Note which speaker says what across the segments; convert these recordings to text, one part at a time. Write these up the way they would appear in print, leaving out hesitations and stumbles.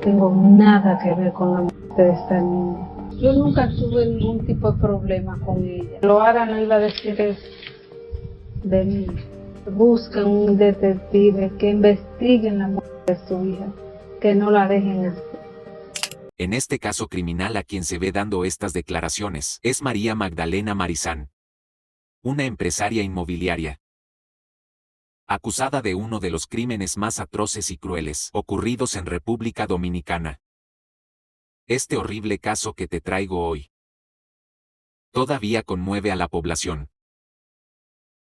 Speaker 1: tengo nada que ver con la muerte de esta niña. Yo nunca tuve ningún tipo de problema con ella. Loara no iba a decir eso de mí. Busquen un detective que investigue la muerte de su hija, que no la dejen así.
Speaker 2: En este caso criminal a quien se ve dando estas declaraciones es María Magdalena Marizán, una empresaria inmobiliaria, acusada de uno de los crímenes más atroces y crueles ocurridos en República Dominicana. Este horrible caso que te traigo hoy todavía conmueve a la población.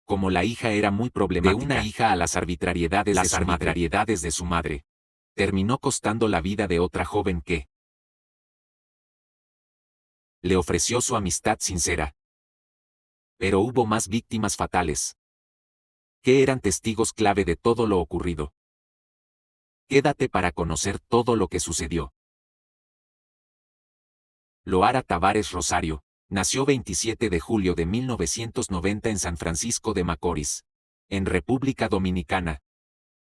Speaker 2: Como la hija era muy problemática, de una hija a las arbitrariedades de su madre, terminó costando la vida de otra joven que le ofreció su amistad sincera. Pero hubo más víctimas fatales, que eran testigos clave de todo lo ocurrido. Quédate para conocer todo lo que sucedió. Loara Tavares Rosario nació 27 de julio de 1990 en San Francisco de Macorís, en República Dominicana.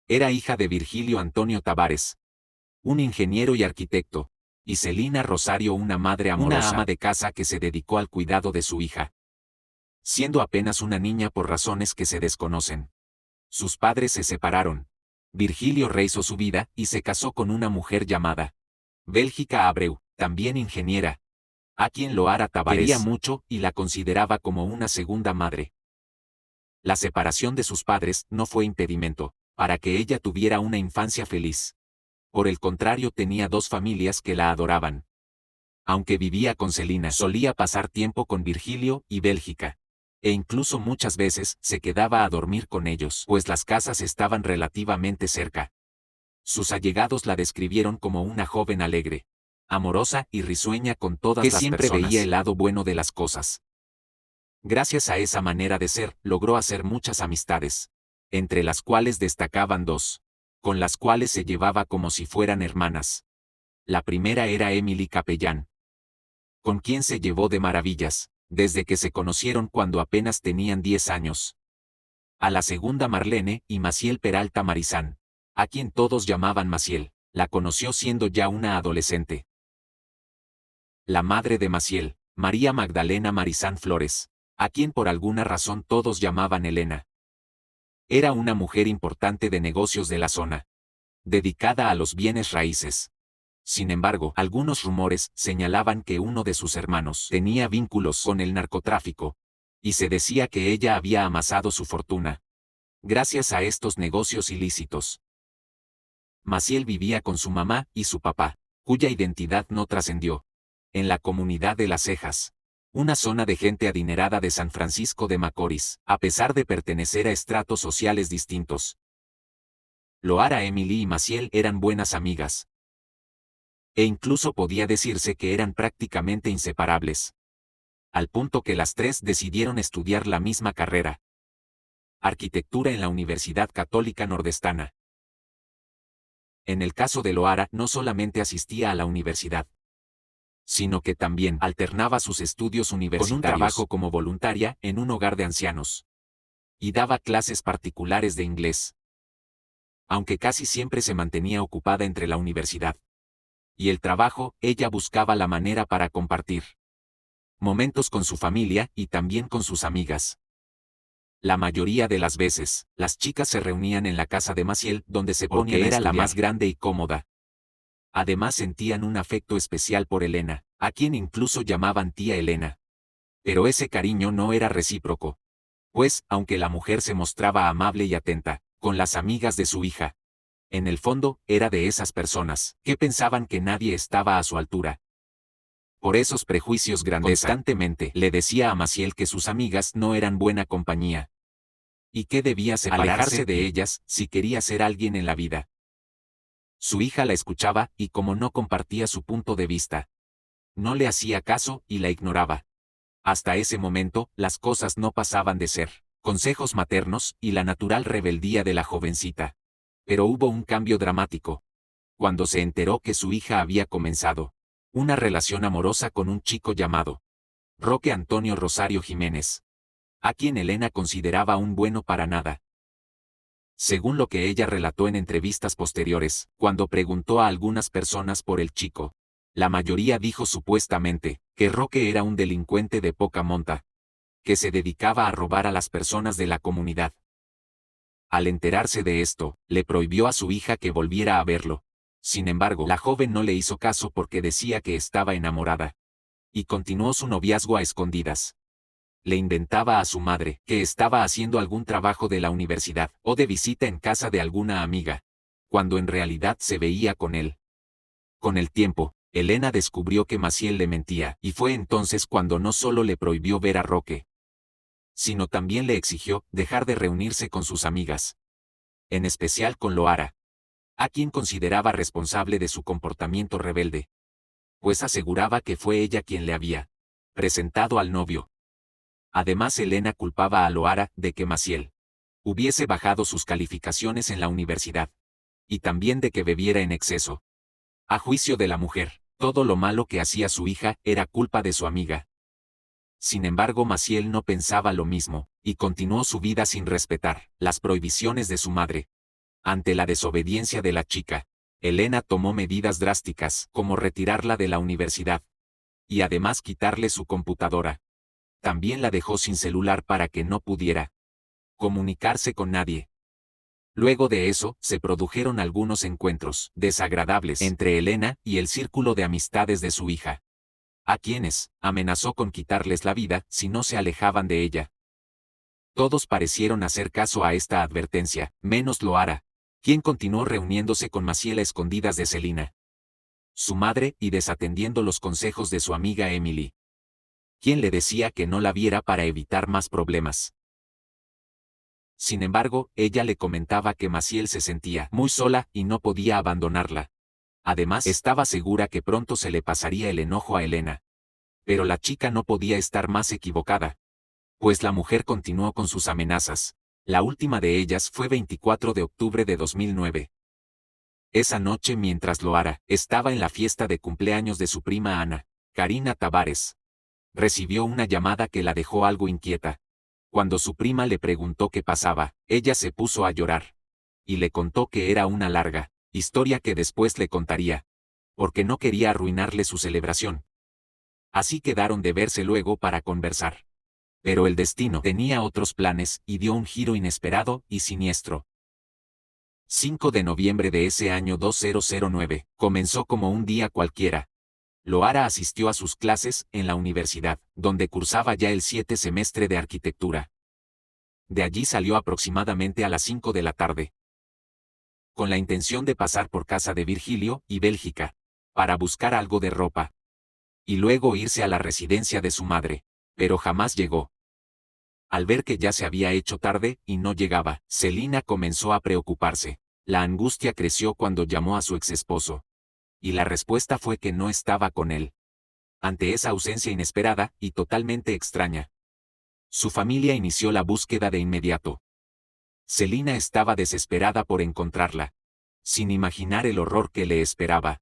Speaker 2: Era hija de Virgilio Antonio Tavares, un ingeniero y arquitecto, y Celina Rosario, una madre amorosa, una ama de casa que se dedicó al cuidado de su hija. Siendo apenas una niña por razones que se desconocen, sus padres se separaron. Virgilio rehizo su vida y se casó con una mujer llamada Bélgica Abreu, también ingeniera, a quien Loara Tavares quería mucho y la consideraba como una segunda madre. La separación de sus padres no fue impedimento para que ella tuviera una infancia feliz. Por el contrario, tenía dos familias que la adoraban. Aunque vivía con Celina, solía pasar tiempo con Virgilio y Bélgica. E incluso muchas veces se quedaba a dormir con ellos, pues las casas estaban relativamente cerca. Sus allegados la describieron como una joven alegre, amorosa y risueña con todas las personas, que siempre veía el lado bueno de las cosas. Gracias a esa manera de ser, logró hacer muchas amistades, entre las cuales destacaban dos, con las cuales se llevaba como si fueran hermanas. La primera era Emily Capellán, con quien se llevó de maravillas, desde que se conocieron cuando apenas tenían 10 años. A la segunda, Marlene y Maciel Peralta Marizán, a quien todos llamaban Maciel, la conoció siendo ya una adolescente. La madre de Maciel, María Magdalena Marizán Flores, a quien por alguna razón todos llamaban Elena. Era una mujer importante de negocios de la zona, dedicada a los bienes raíces. Sin embargo, algunos rumores señalaban que uno de sus hermanos tenía vínculos con el narcotráfico, y se decía que ella había amasado su fortuna gracias a estos negocios ilícitos. Maciel vivía con su mamá y su papá, cuya identidad no trascendió, en la comunidad de Las Cejas, una zona de gente adinerada de San Francisco de Macorís, a pesar de pertenecer a estratos sociales distintos. Loara, Emily y Maciel eran buenas amigas, e incluso podía decirse que eran prácticamente inseparables, al punto que las tres decidieron estudiar la misma carrera: arquitectura en la Universidad Católica Nordestana. En el caso de Loara, no solamente asistía a la universidad, sino que también alternaba sus estudios universitarios con un trabajo como voluntaria en un hogar de ancianos, y daba clases particulares de inglés. Aunque casi siempre se mantenía ocupada entre la universidad y el trabajo, ella buscaba la manera para compartir momentos con su familia y también con sus amigas. La mayoría de las veces, las chicas se reunían en la casa de Maciel, donde se ponía porque era la más grande y cómoda. Además sentían un afecto especial por Elena, a quien incluso llamaban tía Elena. Pero ese cariño no era recíproco, pues, aunque la mujer se mostraba amable y atenta con las amigas de su hija, en el fondo, era de esas personas que pensaban que nadie estaba a su altura. Por esos prejuicios grandeza, constantemente le decía a Maciel que sus amigas no eran buena compañía, y que debía alejarse de ellas si quería ser alguien en la vida. Su hija la escuchaba y, como no compartía su punto de vista, no le hacía caso y la ignoraba. Hasta ese momento, las cosas no pasaban de ser consejos maternos y la natural rebeldía de la jovencita. Pero hubo un cambio dramático cuando se enteró que su hija había comenzado una relación amorosa con un chico llamado Roque Antonio Rosario Jiménez, a quien Elena consideraba un bueno para nada. Según lo que ella relató en entrevistas posteriores, cuando preguntó a algunas personas por el chico, la mayoría dijo supuestamente que Roque era un delincuente de poca monta, que se dedicaba a robar a las personas de la comunidad. Al enterarse de esto, le prohibió a su hija que volviera a verlo. Sin embargo, la joven no le hizo caso porque decía que estaba enamorada. Y continuó su noviazgo a escondidas. Le inventaba a su madre que estaba haciendo algún trabajo de la universidad o de visita en casa de alguna amiga, cuando en realidad se veía con él. Con el tiempo, Elena descubrió que Maciel le mentía, y fue entonces cuando no solo le prohibió ver a Roque, sino también le exigió dejar de reunirse con sus amigas, en especial con Loara, a quien consideraba responsable de su comportamiento rebelde, pues aseguraba que fue ella quien le había presentado al novio. Además, Elena culpaba a Loara de que Maciel hubiese bajado sus calificaciones en la universidad, y también de que bebiera en exceso. A juicio de la mujer, todo lo malo que hacía su hija era culpa de su amiga. Sin embargo, Maciel no pensaba lo mismo, y continuó su vida sin respetar las prohibiciones de su madre. Ante la desobediencia de la chica, Elena tomó medidas drásticas, como retirarla de la universidad, y además quitarle su computadora. También la dejó sin celular para que no pudiera comunicarse con nadie. Luego de eso, se produjeron algunos encuentros desagradables entre Elena y el círculo de amistades de su hija, a quienes amenazó con quitarles la vida si no se alejaban de ella. Todos parecieron hacer caso a esta advertencia, menos Loara, quien continuó reuniéndose con Maciel a escondidas de Celina, su madre, y desatendiendo los consejos de su amiga Emily, quien le decía que no la viera para evitar más problemas. Sin embargo, ella le comentaba que Maciel se sentía muy sola y no podía abandonarla. Además, estaba segura que pronto se le pasaría el enojo a Elena. Pero la chica no podía estar más equivocada, pues la mujer continuó con sus amenazas. La última de ellas fue 24 de octubre de 2009. Esa noche, mientras Loara estaba en la fiesta de cumpleaños de su prima Ana, Karina Tavares recibió una llamada que la dejó algo inquieta. Cuando su prima le preguntó qué pasaba, ella se puso a llorar, y le contó que era una larga historia que después le contaría, porque no quería arruinarle su celebración. Así quedaron de verse luego para conversar. Pero el destino tenía otros planes y dio un giro inesperado y siniestro. 5 de noviembre de ese año 2009, comenzó como un día cualquiera. Loara asistió a sus clases en la universidad, donde cursaba ya el 7 semestre de arquitectura. De allí salió aproximadamente a las 5 de la tarde, con la intención de pasar por casa de Virgilio y Bélgica, para buscar algo de ropa, y luego irse a la residencia de su madre, pero jamás llegó. Al ver que ya se había hecho tarde y no llegaba, Celina comenzó a preocuparse. La angustia creció cuando llamó a su exesposo, y la respuesta fue que no estaba con él. Ante esa ausencia inesperada y totalmente extraña, su familia inició la búsqueda de inmediato. Celina estaba desesperada por encontrarla, sin imaginar el horror que le esperaba.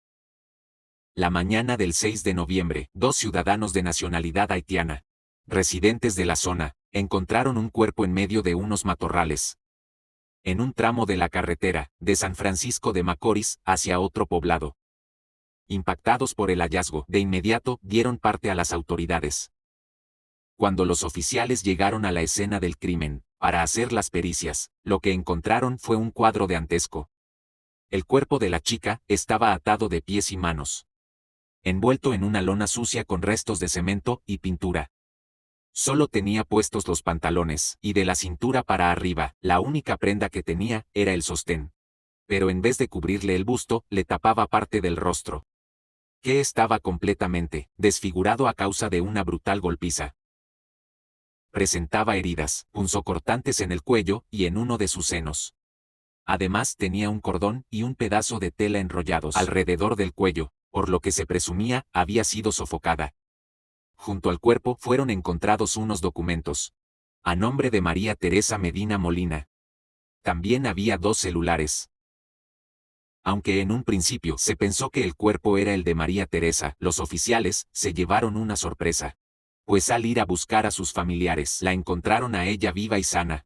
Speaker 2: La mañana del 6 de noviembre, 2 ciudadanos de nacionalidad haitiana, residentes de la zona, encontraron un cuerpo en medio de unos matorrales, en un tramo de la carretera de San Francisco de Macorís hacia otro poblado. Impactados por el hallazgo, de inmediato dieron parte a las autoridades. Cuando los oficiales llegaron a la escena del crimen, para hacer las pericias, lo que encontraron fue un cuadro dantesco. El cuerpo de la chica estaba atado de pies y manos, envuelto en una lona sucia con restos de cemento y pintura. Solo tenía puestos los pantalones, y de la cintura para arriba, la única prenda que tenía era el sostén. Pero en vez de cubrirle el busto, le tapaba parte del rostro, que estaba completamente desfigurado a causa de una brutal golpiza. Presentaba heridas punzocortantes en el cuello y en uno de sus senos. Además, tenía un cordón y un pedazo de tela enrollados alrededor del cuello, por lo que se presumía había sido sofocada. Junto al cuerpo fueron encontrados unos documentos, a nombre de María Teresa Medina Molina. También había 2 celulares. Aunque en un principio se pensó que el cuerpo era el de María Teresa, los oficiales se llevaron una sorpresa, pues al ir a buscar a sus familiares, la encontraron a ella viva y sana.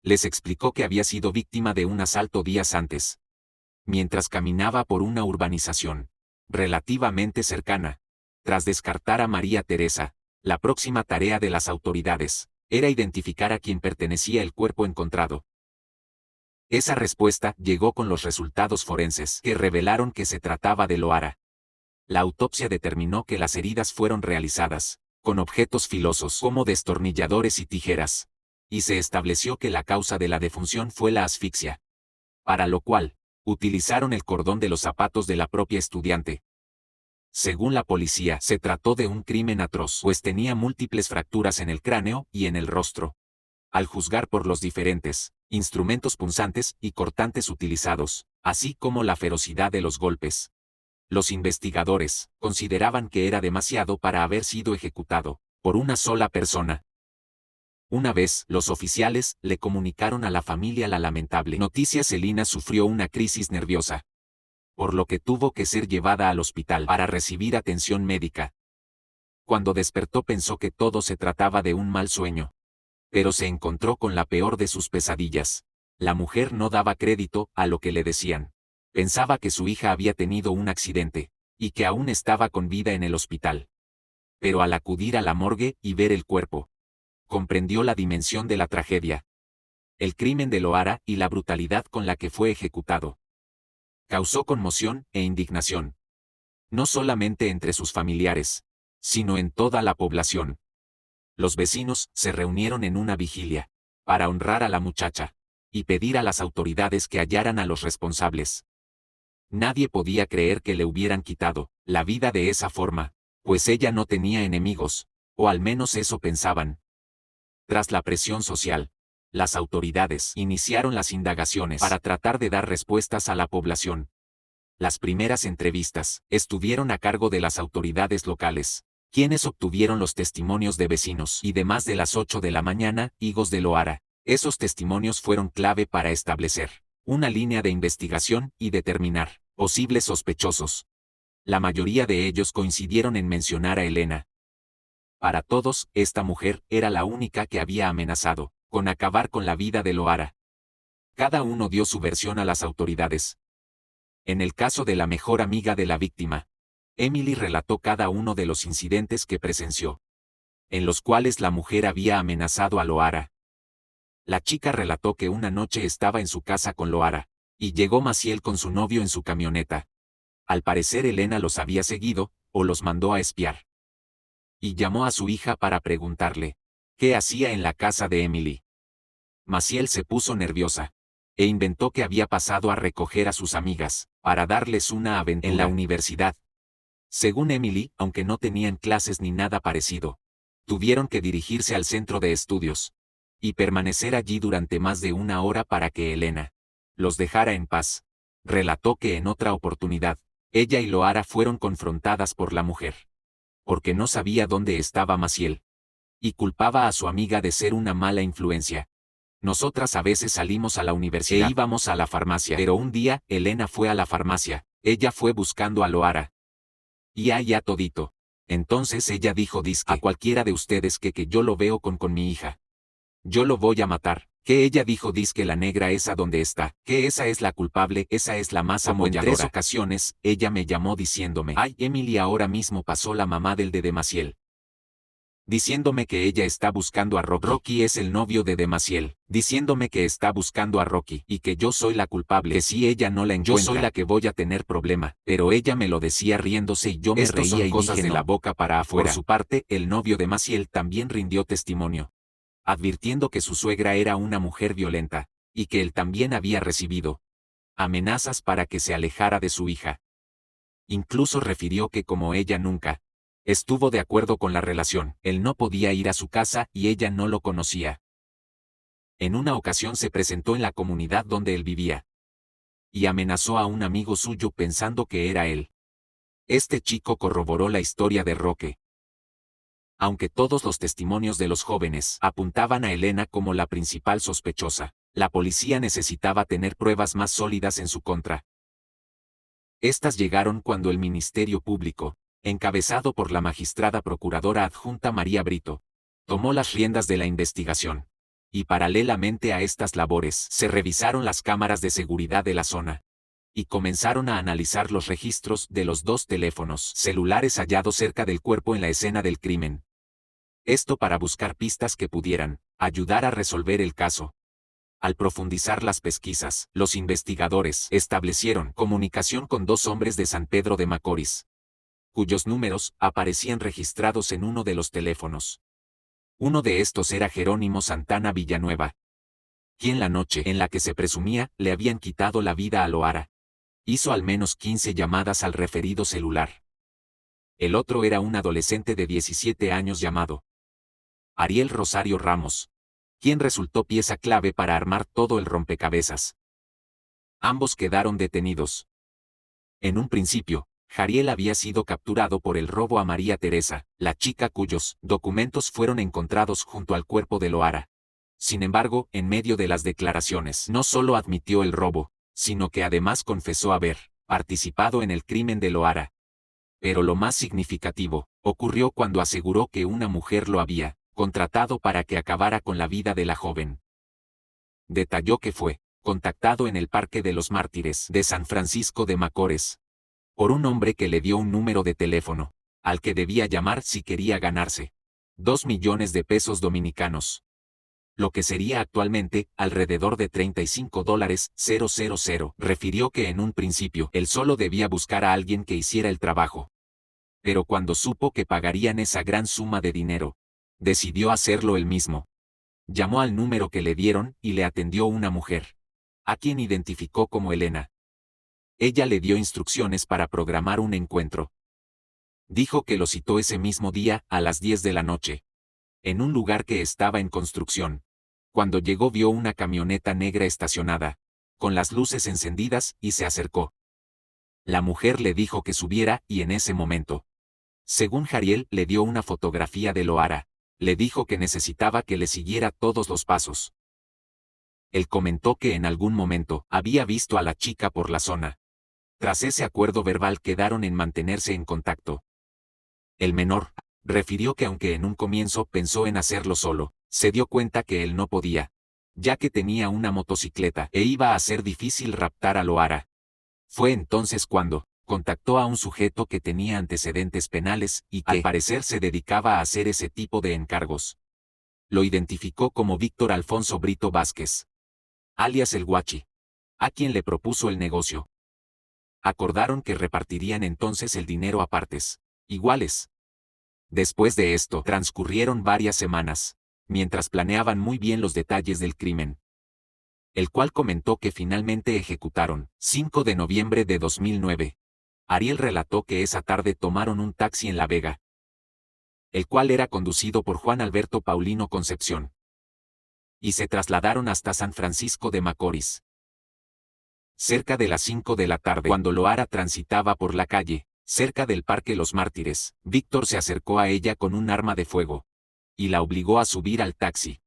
Speaker 2: Les explicó que había sido víctima de un asalto días antes, mientras caminaba por una urbanización relativamente cercana. Tras descartar a María Teresa, la próxima tarea de las autoridades era identificar a quien pertenecía el cuerpo encontrado. Esa respuesta llegó con los resultados forenses que revelaron que se trataba de Loara. La autopsia determinó que las heridas fueron realizadas con objetos filosos como destornilladores y tijeras, y se estableció que la causa de la defunción fue la asfixia, para lo cual utilizaron el cordón de los zapatos de la propia estudiante. Según la policía, se trató de un crimen atroz, pues tenía múltiples fracturas en el cráneo y en el rostro. Al juzgar por los diferentes instrumentos punzantes y cortantes utilizados, así como la ferocidad de los golpes, los investigadores consideraban que era demasiado para haber sido ejecutado por una sola persona. Una vez, los oficiales le comunicaron a la familia la lamentable noticia. Celina sufrió una crisis nerviosa, por lo que tuvo que ser llevada al hospital para recibir atención médica. Cuando despertó pensó que todo se trataba de un mal sueño, pero se encontró con la peor de sus pesadillas. La mujer no daba crédito a lo que le decían. Pensaba que su hija había tenido un accidente, y que aún estaba con vida en el hospital. Pero al acudir a la morgue y ver el cuerpo, comprendió la dimensión de la tragedia. El crimen de Loara y la brutalidad con la que fue ejecutado causó conmoción e indignación, no solamente entre sus familiares, sino en toda la población. Los vecinos se reunieron en una vigilia para honrar a la muchacha y pedir a las autoridades que hallaran a los responsables. Nadie podía creer que le hubieran quitado la vida de esa forma, pues ella no tenía enemigos, o al menos eso pensaban. Tras la presión social, las autoridades iniciaron las indagaciones para tratar de dar respuestas a la población. Las primeras entrevistas estuvieron a cargo de las autoridades locales, quienes obtuvieron los testimonios de vecinos y de más de las 8 de la mañana, higos de Loara. Esos testimonios fueron clave para establecer una línea de investigación y determinar posibles sospechosos. La mayoría de ellos coincidieron en mencionar a Elena. Para todos, esta mujer era la única que había amenazado con acabar con la vida de Loara. Cada uno dio su versión a las autoridades. En el caso de la mejor amiga de la víctima, Emily relató cada uno de los incidentes que presenció, en los cuales la mujer había amenazado a Loara. La chica relató que una noche estaba en su casa con Loara, y llegó Maciel con su novio en su camioneta. Al parecer Elena los había seguido, o los mandó a espiar. Y llamó a su hija para preguntarle qué hacía en la casa de Emily. Maciel se puso nerviosa, e inventó que había pasado a recoger a sus amigas, para darles una aventura en la universidad. Según Emily, aunque no tenían clases ni nada parecido, tuvieron que dirigirse al centro de estudios y permanecer allí durante más de una hora para que Elena los dejara en paz. Relató que en otra oportunidad, ella y Loara fueron confrontadas por la mujer, porque no sabía dónde estaba Maciel, y culpaba a su amiga de ser una mala influencia. Nosotras a veces salimos a la universidad e íbamos a la farmacia, pero un día, Elena fue a la farmacia, ella fue buscando a Loara. Y ya todito. Entonces ella dijo a cualquiera de ustedes que yo lo veo con mi hija. Yo lo voy a matar. Que ella dijo la negra esa donde está, que esa es la culpable, esa es la más apoyadora. En 3 ocasiones, ella me llamó diciéndome, ay Emily, ahora mismo pasó la mamá del de Maciel. Diciéndome que ella está buscando a Rocky. Rocky es el novio de Maciel. Diciéndome que está buscando a Rocky y que yo soy la culpable. Que si ella no la encuentra, yo soy la que voy a tener problema. Pero ella me lo decía riéndose y yo me reía y cosas dije de la boca para afuera. Por su parte, el novio de Maciel también rindió testimonio, advirtiendo que su suegra era una mujer violenta, y que él también había recibido amenazas para que se alejara de su hija. Incluso refirió que como ella nunca estuvo de acuerdo con la relación, él no podía ir a su casa y ella no lo conocía. En una ocasión se presentó en la comunidad donde él vivía y amenazó a un amigo suyo pensando que era él. Este chico corroboró la historia de Roque. Aunque todos los testimonios de los jóvenes apuntaban a Elena como la principal sospechosa, la policía necesitaba tener pruebas más sólidas en su contra. Estas llegaron cuando el Ministerio Público, encabezado por la magistrada procuradora adjunta María Brito, tomó las riendas de la investigación. Y paralelamente a estas labores, se revisaron las cámaras de seguridad de la zona. Y comenzaron a analizar los registros de los 2 teléfonos celulares hallados cerca del cuerpo en la escena del crimen. Esto para buscar pistas que pudieran ayudar a resolver el caso. Al profundizar las pesquisas, los investigadores establecieron comunicación con 2 hombres de San Pedro de Macorís, cuyos números aparecían registrados en uno de los teléfonos. Uno de estos era Jerónimo Santana Villanueva, quien la noche en la que se presumía le habían quitado la vida a Loara, hizo al menos 15 llamadas al referido celular. El otro era un adolescente de 17 años llamado Ariel Rosario Ramos, quien resultó pieza clave para armar todo el rompecabezas. Ambos quedaron detenidos. En un principio, Jariel había sido capturado por el robo a María Teresa, la chica cuyos documentos fueron encontrados junto al cuerpo de Loara. Sin embargo, en medio de las declaraciones, no solo admitió el robo, sino que además confesó haber participado en el crimen de Loara. Pero lo más significativo ocurrió cuando aseguró que una mujer lo había contratado para que acabara con la vida de la joven. Detalló que fue contactado en el Parque de los Mártires de San Francisco de Macorís por un hombre que le dio un número de teléfono al que debía llamar si quería ganarse 2 millones de pesos dominicanos, lo que sería actualmente alrededor de $35,000. Refirió que en un principio él solo debía buscar a alguien que hiciera el trabajo. Pero cuando supo que pagarían esa gran suma de dinero, decidió hacerlo él mismo. Llamó al número que le dieron y le atendió una mujer, a quien identificó como Elena. Ella le dio instrucciones para programar un encuentro. Dijo que lo citó ese mismo día a las 10 de la noche, en un lugar que estaba en construcción. Cuando llegó vio una camioneta negra estacionada, con las luces encendidas, y se acercó. La mujer le dijo que subiera y en ese momento, según Jariel, le dio una fotografía de Loara. Le dijo que necesitaba que le siguiera todos los pasos. Él comentó que en algún momento había visto a la chica por la zona. Tras ese acuerdo verbal quedaron en mantenerse en contacto. El menor refirió que aunque en un comienzo pensó en hacerlo solo, se dio cuenta que él no podía, ya que tenía una motocicleta e iba a ser difícil raptar a Loara. Fue entonces cuando contactó a un sujeto que tenía antecedentes penales y que al parecer se dedicaba a hacer ese tipo de encargos. Lo identificó como Víctor Alfonso Brito Vázquez, alias El Guachi, a quien le propuso el negocio. Acordaron que repartirían entonces el dinero a partes iguales. Después de esto transcurrieron varias semanas, mientras planeaban muy bien los detalles del crimen, el cual comentó que finalmente ejecutaron 5 de noviembre de 2009. Ariel relató que esa tarde tomaron un taxi en La Vega, el cual era conducido por Juan Alberto Paulino Concepción, y se trasladaron hasta San Francisco de Macorís. Cerca de las 5 de la tarde, cuando Loara transitaba por la calle, cerca del Parque Los Mártires, Víctor se acercó a ella con un arma de fuego y la obligó a subir al taxi.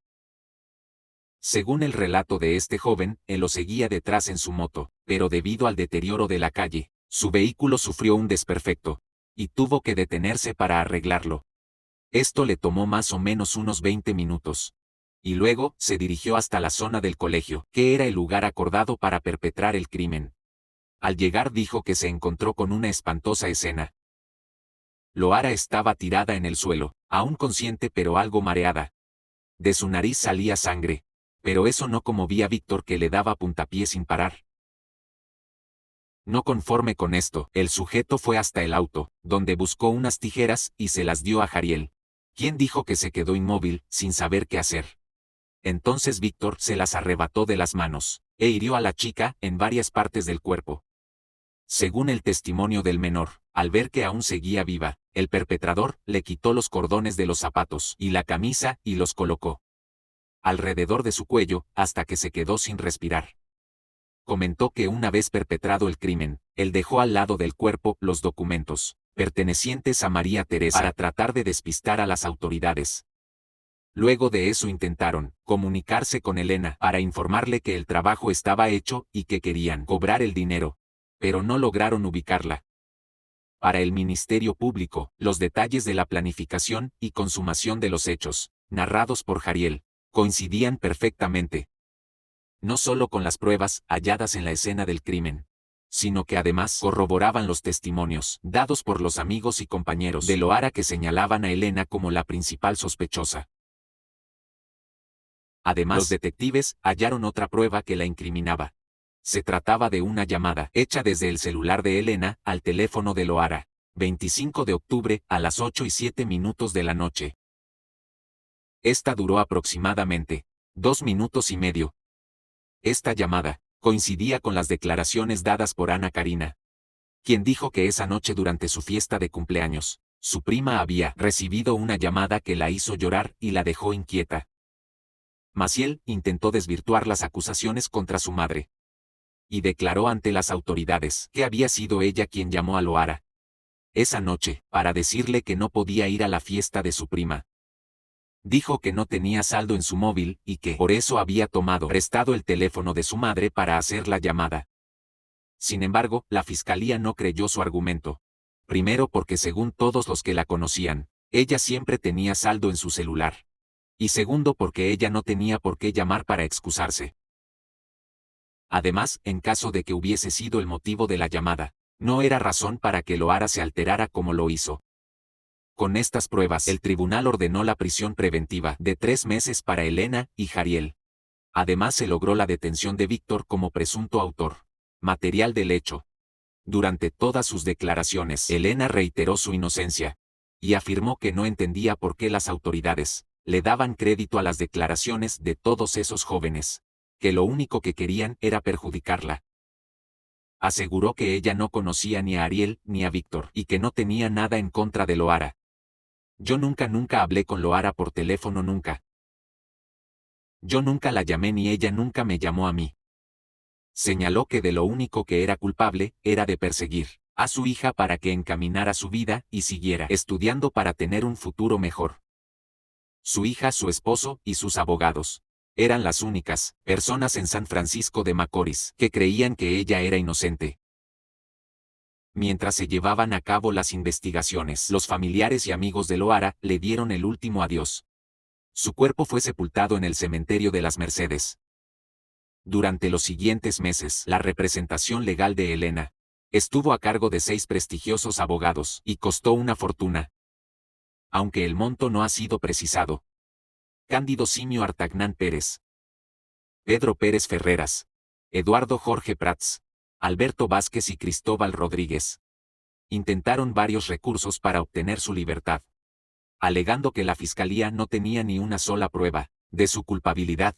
Speaker 2: Según el relato de este joven, él lo seguía detrás en su moto, pero debido al deterioro de la calle, su vehículo sufrió un desperfecto, y tuvo que detenerse para arreglarlo. Esto le tomó más o menos unos 20 minutos. Y luego, se dirigió hasta la zona del colegio, que era el lugar acordado para perpetrar el crimen. Al llegar dijo que se encontró con una espantosa escena. Loara estaba tirada en el suelo, aún consciente pero algo mareada. De su nariz salía sangre, pero eso no conmovía a Víctor, que le daba puntapié sin parar. No conforme con esto, el sujeto fue hasta el auto, donde buscó unas tijeras y se las dio a Jariel, quien dijo que se quedó inmóvil, sin saber qué hacer. Entonces Víctor se las arrebató de las manos, e hirió a la chica en varias partes del cuerpo. Según el testimonio del menor, al ver que aún seguía viva, el perpetrador le quitó los cordones de los zapatos y la camisa y los colocó alrededor de su cuello, hasta que se quedó sin respirar. Comentó que una vez perpetrado el crimen, él dejó al lado del cuerpo los documentos pertenecientes a María Teresa para tratar de despistar a las autoridades. Luego de eso intentaron comunicarse con Elena para informarle que el trabajo estaba hecho y que querían cobrar el dinero, pero no lograron ubicarla. Para el Ministerio Público, los detalles de la planificación y consumación de los hechos, narrados por Jariel, coincidían perfectamente. No solo con las pruebas halladas en la escena del crimen, sino que además corroboraban los testimonios dados por los amigos y compañeros de Loara que señalaban a Elena como la principal sospechosa. Además, los detectives hallaron otra prueba que la incriminaba. Se trataba de una llamada hecha desde el celular de Elena al teléfono de Loara, 25 de octubre a las 8:07 de la noche. Esta duró aproximadamente 2 minutos y medio. Esta llamada coincidía con las declaraciones dadas por Ana Karina, quien dijo que esa noche durante su fiesta de cumpleaños, su prima había recibido una llamada que la hizo llorar y la dejó inquieta. Maciel intentó desvirtuar las acusaciones contra su madre y declaró ante las autoridades que había sido ella quien llamó a Loara esa noche para decirle que no podía ir a la fiesta de su prima. Dijo que no tenía saldo en su móvil y que por eso había tomado prestado el teléfono de su madre para hacer la llamada. Sin embargo, la fiscalía no creyó su argumento. Primero porque según todos los que la conocían, ella siempre tenía saldo en su celular. Y segundo porque ella no tenía por qué llamar para excusarse. Además, en caso de que hubiese sido el motivo de la llamada, no era razón para que Loara se alterara como lo hizo. Con estas pruebas, el tribunal ordenó la prisión preventiva de 3 meses para Elena y Jariel. Además, se logró la detención de Víctor como presunto autor material del hecho. Durante todas sus declaraciones, Elena reiteró su inocencia y afirmó que no entendía por qué las autoridades le daban crédito a las declaraciones de todos esos jóvenes, que lo único que querían era perjudicarla. Aseguró que ella no conocía ni a Ariel ni a Víctor y que no tenía nada en contra de Loara. Yo nunca hablé con Loara por teléfono nunca. Yo nunca la llamé ni ella nunca me llamó a mí. Señaló que de lo único que era culpable era de perseguir a su hija para que encaminara su vida y siguiera estudiando para tener un futuro mejor. Su hija, su esposo y sus abogados eran las únicas personas en San Francisco de Macorís que creían que ella era inocente. Mientras se llevaban a cabo las investigaciones, los familiares y amigos de Loara le dieron el último adiós. Su cuerpo fue sepultado en el cementerio de las Mercedes. Durante los siguientes meses, la representación legal de Elena estuvo a cargo de 6 prestigiosos abogados y costó una fortuna. Aunque el monto no ha sido precisado. Cándido Simio Artagnán Pérez, Pedro Pérez Ferreras, Eduardo Jorge Prats, Alberto Vázquez y Cristóbal Rodríguez intentaron varios recursos para obtener su libertad, alegando que la fiscalía no tenía ni una sola prueba de su culpabilidad.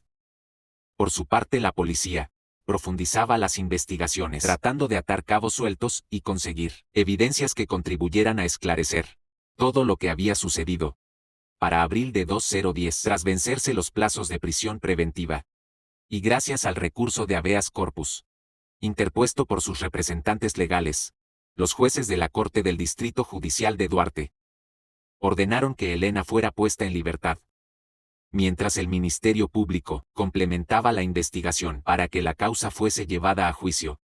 Speaker 2: Por su parte, la policía profundizaba las investigaciones, tratando de atar cabos sueltos y conseguir evidencias que contribuyeran a esclarecer todo lo que había sucedido. Para abril de 2010, tras vencerse los plazos de prisión preventiva, y gracias al recurso de habeas corpus, interpuesto por sus representantes legales, los jueces de la Corte del Distrito Judicial de Duarte ordenaron que Elena fuera puesta en libertad, mientras el Ministerio Público complementaba la investigación para que la causa fuese llevada a juicio.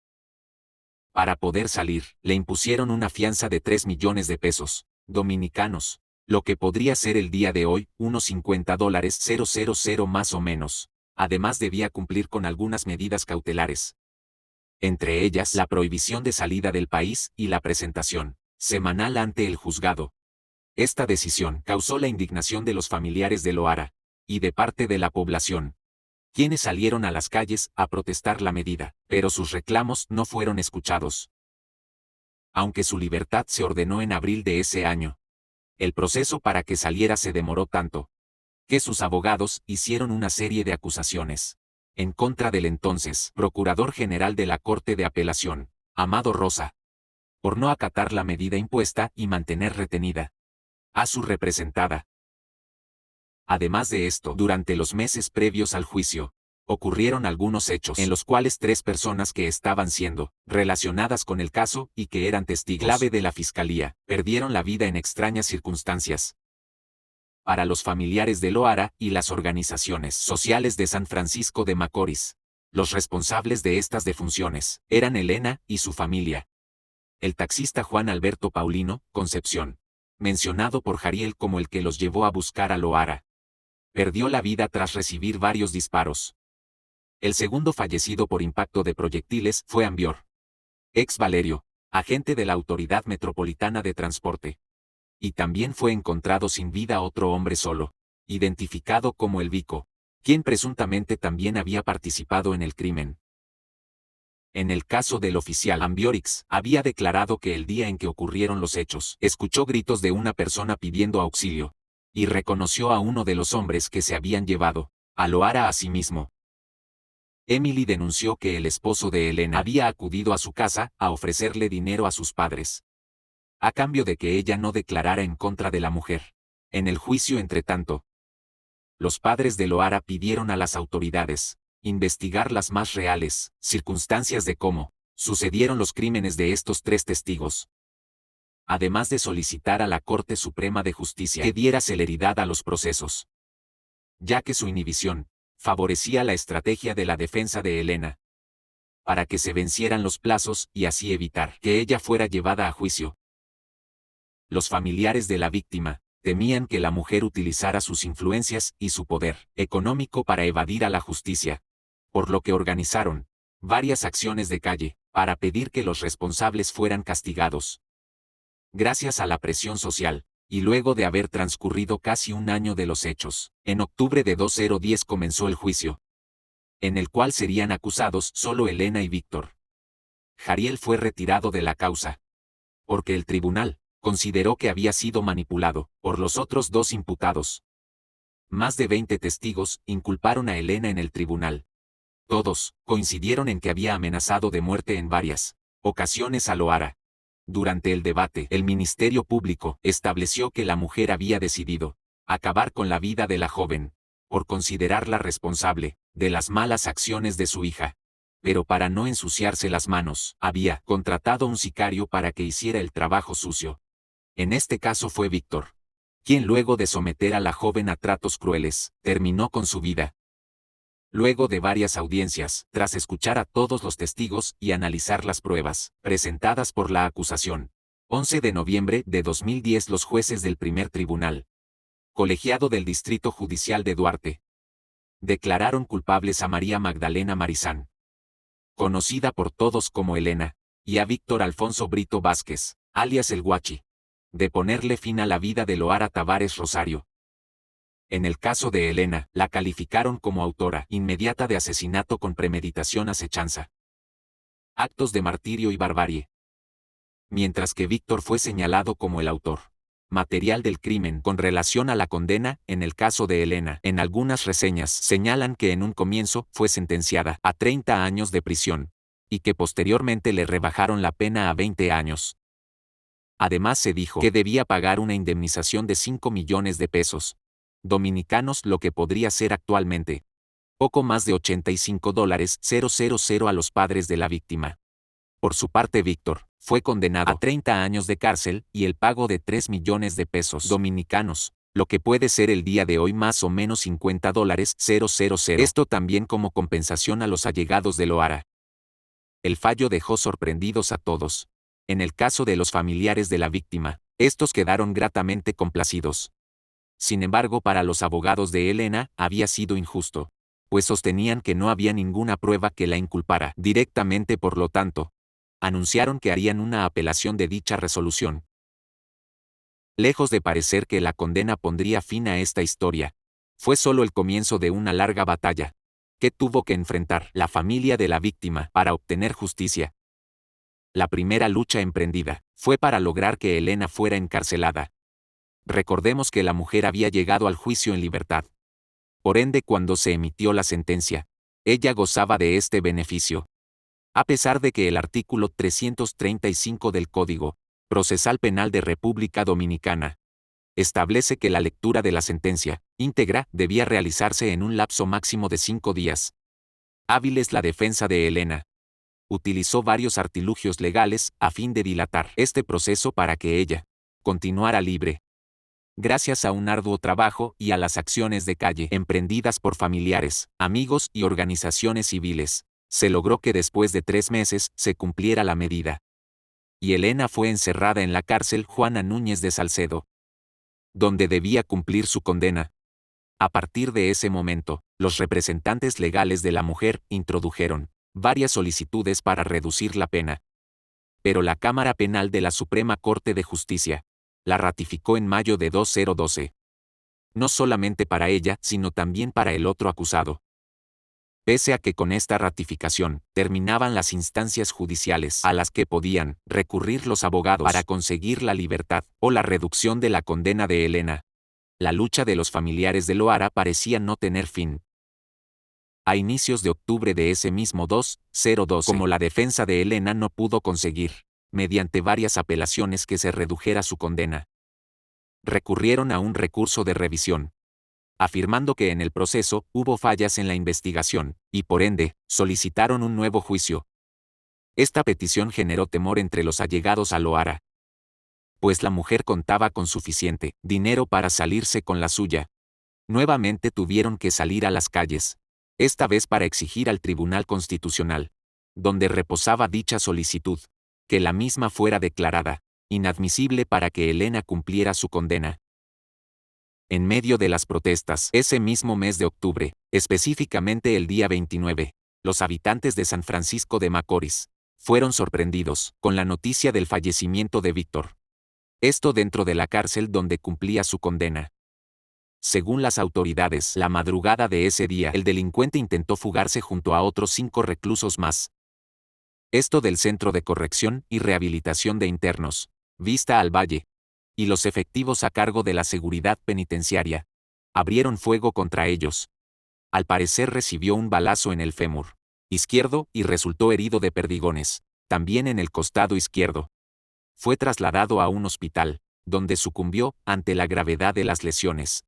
Speaker 2: Para poder salir, le impusieron una fianza de 3 millones de pesos dominicanos, lo que podría ser el día de hoy, unos $50,000 más o menos. Además debía cumplir con algunas medidas cautelares. Entre ellas, la prohibición de salida del país y la presentación semanal ante el juzgado. Esta decisión causó la indignación de los familiares de Loara y de parte de la población, quienes salieron a las calles a protestar la medida, pero sus reclamos no fueron escuchados. Aunque su libertad se ordenó en abril de ese año, el proceso para que saliera se demoró tanto que sus abogados hicieron una serie de acusaciones en contra del entonces Procurador General de la Corte de Apelación, Amado Rosa, por no acatar la medida impuesta y mantener retenida a su representada. Además de esto, durante los meses previos al juicio, ocurrieron algunos hechos en los cuales 3 personas que estaban siendo relacionadas con el caso y que eran testigos clave de la fiscalía, perdieron la vida en extrañas circunstancias. Para los familiares de Loara y las organizaciones sociales de San Francisco de Macorís, los responsables de estas defunciones eran Elena y su familia. El taxista Juan Alberto Paulino, Concepción, mencionado por Jariel como el que los llevó a buscar a Loara, perdió la vida tras recibir varios disparos. El segundo fallecido por impacto de proyectiles fue Ambior, ex Valerio, agente de la Autoridad Metropolitana de Transporte. Y también fue encontrado sin vida otro hombre solo, identificado como el Vico, quien presuntamente también había participado en el crimen. En el caso del oficial Ambiorix, había declarado que el día en que ocurrieron los hechos, escuchó gritos de una persona pidiendo auxilio, y reconoció a uno de los hombres que se habían llevado, a Loara a sí mismo. Emily denunció que el esposo de Elena había acudido a su casa a ofrecerle dinero a sus padres, a cambio de que ella no declarara en contra de la mujer. En el juicio, entretanto, los padres de Loara pidieron a las autoridades investigar las más reales circunstancias de cómo sucedieron los crímenes de estos tres testigos, además de solicitar a la Corte Suprema de Justicia que diera celeridad a los procesos, ya que su inhibición favorecía la estrategia de la defensa de Elena, para que se vencieran los plazos y así evitar que ella fuera llevada a juicio. Los familiares de la víctima temían que la mujer utilizara sus influencias y su poder económico para evadir a la justicia, por lo que organizaron varias acciones de calle para pedir que los responsables fueran castigados. Gracias a la presión social, y luego de haber transcurrido casi un año de los hechos, en octubre de 2010 comenzó el juicio, en el cual serían acusados solo Elena y Víctor. Jariel fue retirado de la causa, porque el tribunal consideró que había sido manipulado por los otros dos imputados. Más de 20 testigos inculparon a Elena en el tribunal. Todos coincidieron en que había amenazado de muerte en varias ocasiones a Loara. Durante el debate, el Ministerio Público estableció que la mujer había decidido acabar con la vida de la joven, por considerarla responsable de las malas acciones de su hija. Pero para no ensuciarse las manos, había contratado un sicario para que hiciera el trabajo sucio. En este caso fue Víctor, quien luego de someter a la joven a tratos crueles, terminó con su vida. Luego de varias audiencias, tras escuchar a todos los testigos y analizar las pruebas presentadas por la acusación, 11 de noviembre de 2010 los jueces del primer tribunal, colegiado del Distrito Judicial de Duarte, declararon culpables a María Magdalena Marizán, conocida por todos como Elena, y a Víctor Alfonso Brito Vázquez, alias El Guachi, de ponerle fin a la vida de Loara Tavares Rosario. En el caso de Elena, la calificaron como autora inmediata de asesinato con premeditación, acechanza, actos de martirio y barbarie. Mientras que Víctor fue señalado como el autor material del crimen. Con relación a la condena, en el caso de Elena, en algunas reseñas señalan que en un comienzo fue sentenciada a 30 años de prisión, y que posteriormente le rebajaron la pena a 20 años. Además se dijo que debía pagar una indemnización de 5 millones de pesos dominicanos, lo que podría ser actualmente poco más de $85,000 a los padres de la víctima. Por su parte, Víctor fue condenado a 30 años de cárcel y el pago de 3 millones de pesos dominicanos, lo que puede ser el día de hoy más o menos $50,000. Esto también como compensación a los allegados de Loara. El fallo dejó sorprendidos a todos. En el caso de los familiares de la víctima, estos quedaron gratamente complacidos. Sin embargo, para los abogados de Elena había sido injusto, pues sostenían que no había ninguna prueba que la inculpara directamente, por lo tanto, anunciaron que harían una apelación de dicha resolución. Lejos de parecer que la condena pondría fin a esta historia, fue solo el comienzo de una larga batalla que tuvo que enfrentar la familia de la víctima para obtener justicia. La primera lucha emprendida fue para lograr que Elena fuera encarcelada. Recordemos que la mujer había llegado al juicio en libertad. Por ende, cuando se emitió la sentencia, ella gozaba de este beneficio, a pesar de que el artículo 335 del Código Procesal Penal de República Dominicana establece que la lectura de la sentencia íntegra debía realizarse en un lapso máximo de 5 días hábiles. La defensa de Elena utilizó varios artilugios legales a fin de dilatar este proceso para que ella continuara libre. Gracias a un arduo trabajo y a las acciones de calle emprendidas por familiares, amigos y organizaciones civiles, se logró que después de 3 meses se cumpliera la medida. Y Elena fue encerrada en la cárcel Juana Núñez de Salcedo, donde debía cumplir su condena. A partir de ese momento, los representantes legales de la mujer introdujeron varias solicitudes para reducir la pena. Pero la Cámara Penal de la Suprema Corte de Justicia la ratificó en mayo de 2012. No solamente para ella, sino también para el otro acusado. Pese a que con esta ratificación terminaban las instancias judiciales a las que podían recurrir los abogados para conseguir la libertad o la reducción de la condena de Elena, la lucha de los familiares de Loara parecía no tener fin. A inicios de octubre de ese mismo 2012, como la defensa de Elena no pudo conseguir, mediante varias apelaciones, que se redujera su condena, recurrieron a un recurso de revisión, afirmando que en el proceso hubo fallas en la investigación, y por ende, solicitaron un nuevo juicio. Esta petición generó temor entre los allegados a Loara, pues la mujer contaba con suficiente dinero para salirse con la suya. Nuevamente tuvieron que salir a las calles, esta vez para exigir al Tribunal Constitucional, donde reposaba dicha solicitud, que la misma fuera declarada inadmisible para que Elena cumpliera su condena. En medio de las protestas, ese mismo mes de octubre, específicamente el día 29, los habitantes de San Francisco de Macorís fueron sorprendidos con la noticia del fallecimiento de Víctor. Esto dentro de la cárcel donde cumplía su condena. Según las autoridades, la madrugada de ese día, el delincuente intentó fugarse junto a otros 5 reclusos más. Esto del Centro de Corrección y Rehabilitación de Internos, Vista al Valle, y los efectivos a cargo de la seguridad penitenciaria abrieron fuego contra ellos. Al parecer recibió un balazo en el fémur izquierdo y resultó herido de perdigones, también en el costado izquierdo. Fue trasladado a un hospital, donde sucumbió ante la gravedad de las lesiones.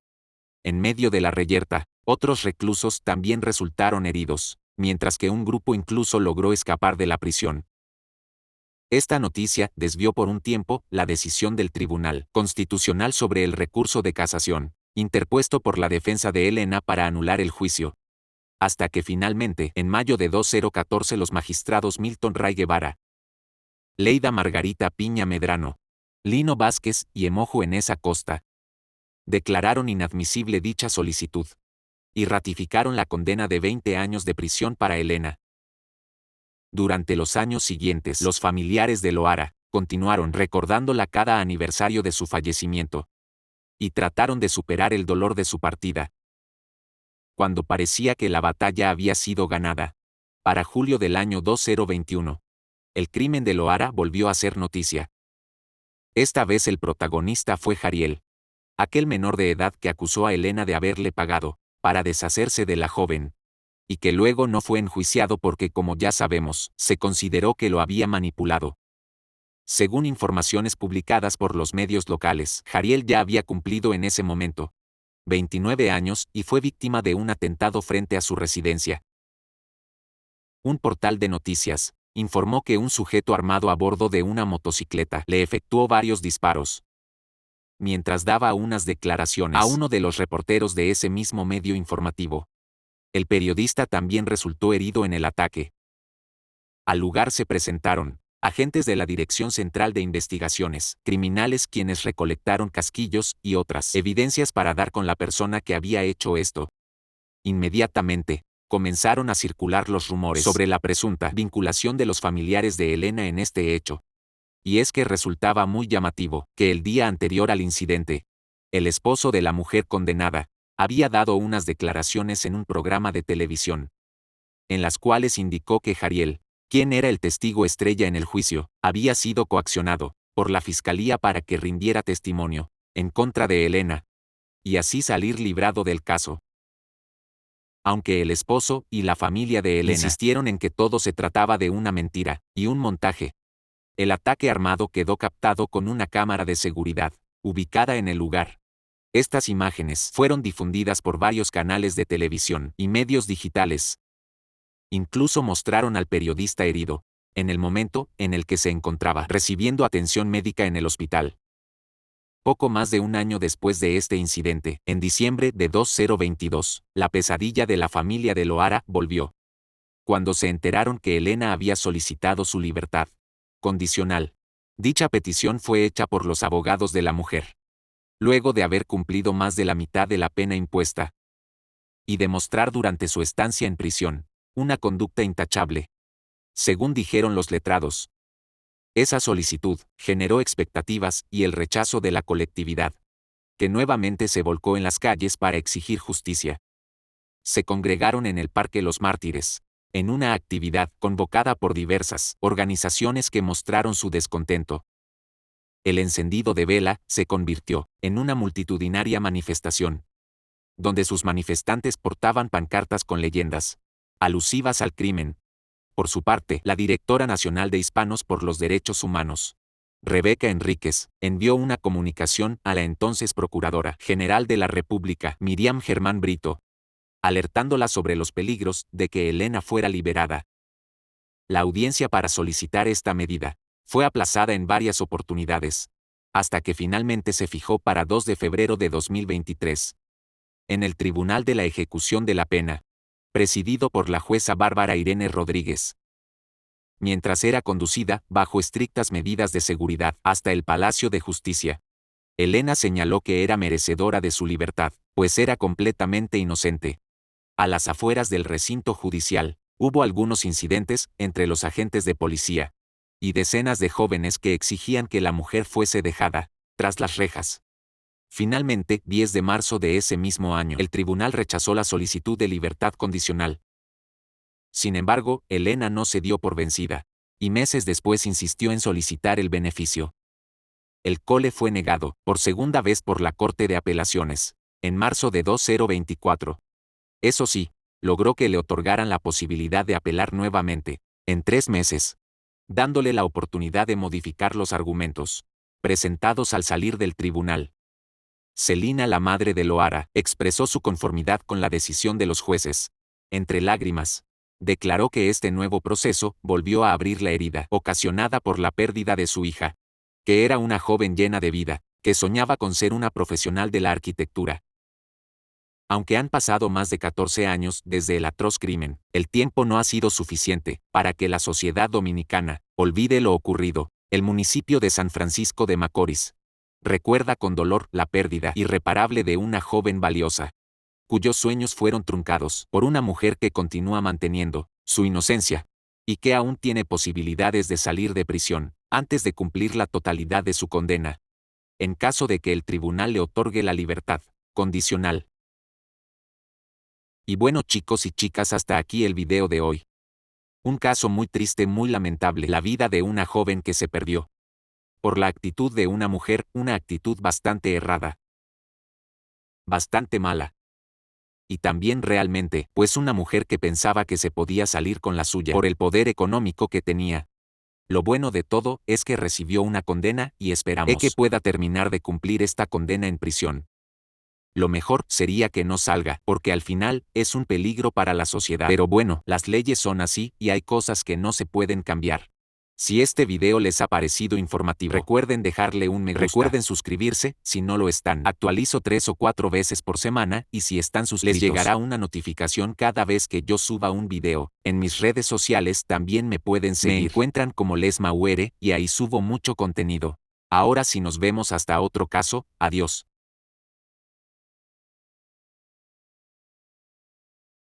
Speaker 2: En medio de la reyerta, otros reclusos también resultaron heridos, mientras que un grupo incluso logró escapar de la prisión. Esta noticia desvió por un tiempo la decisión del Tribunal Constitucional sobre el recurso de casación, interpuesto por la defensa de Elena para anular el juicio. Hasta que finalmente, en mayo de 2014, los magistrados Milton Ray Guevara, Leida Margarita Piña Medrano, Lino Vázquez y Emojo Enes Acosta declararon inadmisible dicha solicitud y ratificaron la condena de 20 años de prisión para Elena. Durante los años siguientes, los familiares de Loara continuaron recordándola cada aniversario de su fallecimiento y trataron de superar el dolor de su partida. Cuando parecía que la batalla había sido ganada, para julio del año 2021, el crimen de Loara volvió a ser noticia. Esta vez el protagonista fue Jariel, aquel menor de edad que acusó a Elena de haberle pagado para deshacerse de la joven, y que luego no fue enjuiciado porque, como ya sabemos, se consideró que lo había manipulado. Según informaciones publicadas por los medios locales, Jariel ya había cumplido en ese momento 29 años y fue víctima de un atentado frente a su residencia. Un portal de noticias informó que un sujeto armado a bordo de una motocicleta le efectuó varios disparos. Mientras daba unas declaraciones a uno de los reporteros de ese mismo medio informativo, el periodista también resultó herido en el ataque. Al lugar se presentaron agentes de la Dirección Central de Investigaciones Criminales, quienes recolectaron casquillos y otras evidencias para dar con la persona que había hecho esto. Inmediatamente, comenzaron a circular los rumores sobre la presunta vinculación de los familiares de Elena en este hecho. Y es que resultaba muy llamativo que el día anterior al incidente, el esposo de la mujer condenada había dado unas declaraciones en un programa de televisión, en las cuales indicó que Jariel, quien era el testigo estrella en el juicio, había sido coaccionado por la fiscalía para que rindiera testimonio en contra de Elena, y así salir librado del caso. Aunque el esposo y la familia de Elena insistieron en que todo se trataba de una mentira y un montaje, el ataque armado quedó captado con una cámara de seguridad ubicada en el lugar. Estas imágenes fueron difundidas por varios canales de televisión y medios digitales. Incluso mostraron al periodista herido, en el momento en el que se encontraba recibiendo atención médica en el hospital. Poco más de un año después de este incidente, en diciembre de 2022, la pesadilla de la familia de Loara volvió, cuando se enteraron que Elena había solicitado su libertad condicional. Dicha petición fue hecha por los abogados de la mujer, luego de haber cumplido más de la mitad de la pena impuesta y demostrar durante su estancia en prisión una conducta intachable. Según dijeron los letrados, esa solicitud generó expectativas y el rechazo de la colectividad, que nuevamente se volcó en las calles para exigir justicia. Se congregaron en el Parque Los Mártires, en una actividad convocada por diversas organizaciones que mostraron su descontento. El encendido de vela se convirtió en una multitudinaria manifestación, donde sus manifestantes portaban pancartas con leyendas alusivas al crimen. Por su parte, la directora nacional de Hispanos por los Derechos Humanos, Rebeca Enríquez, envió una comunicación a la entonces Procuradora General de la República, Miriam Germán Brito, alertándola sobre los peligros de que Elena fuera liberada. La audiencia para solicitar esta medida fue aplazada en varias oportunidades, hasta que finalmente se fijó para 2 de febrero de 2023. En el Tribunal de la Ejecución de la Pena, presidido por la jueza Bárbara Irene Rodríguez. Mientras era conducida, bajo estrictas medidas de seguridad, hasta el Palacio de Justicia, Elena señaló que era merecedora de su libertad, pues era completamente inocente. A las afueras del recinto judicial, hubo algunos incidentes entre los agentes de policía y decenas de jóvenes que exigían que la mujer fuese dejada tras las rejas. Finalmente, 10 de marzo de ese mismo año, el tribunal rechazó la solicitud de libertad condicional. Sin embargo, Elena no se dio por vencida, y meses después insistió en solicitar el beneficio. El cole fue negado, por segunda vez por la Corte de Apelaciones, en marzo de 2024. Eso sí, logró que le otorgaran la posibilidad de apelar nuevamente, en 3 meses, dándole la oportunidad de modificar los argumentos presentados al salir del tribunal. Celina, la madre de Loara, expresó su conformidad con la decisión de los jueces. Entre lágrimas, declaró que este nuevo proceso volvió a abrir la herida ocasionada por la pérdida de su hija, que era una joven llena de vida, que soñaba con ser una profesional de la arquitectura. Aunque han pasado más de 14 años desde el atroz crimen, el tiempo no ha sido suficiente para que la sociedad dominicana olvide lo ocurrido. El municipio de San Francisco de Macorís recuerda con dolor la pérdida irreparable de una joven valiosa, cuyos sueños fueron truncados por una mujer que continúa manteniendo su inocencia y que aún tiene posibilidades de salir de prisión antes de cumplir la totalidad de su condena, en caso de que el tribunal le otorgue la libertad condicional. Y bueno, chicos y chicas, hasta aquí el video de hoy. Un caso muy triste, muy lamentable, la vida de una joven que se perdió por la actitud de una mujer, una actitud bastante errada, bastante mala. Y también realmente, pues una mujer que pensaba que se podía salir con la suya por el poder económico que tenía. Lo bueno de todo es que recibió una condena y esperamos que pueda terminar de cumplir esta condena en prisión. Lo mejor sería que no salga, porque al final es un peligro para la sociedad. Pero bueno, las leyes son así y hay cosas que no se pueden cambiar. Si este video les ha parecido informativo, recuerden dejarle un me gusta. Recuerden suscribirse, si no lo están. Actualizo 3 o 4 veces por semana y si están suscritos, les llegará una notificación cada vez que yo suba un video. En mis redes sociales también me pueden seguir. Me encuentran como Lesma UR y ahí subo mucho contenido. Ahora sí, nos vemos hasta otro caso. Adiós.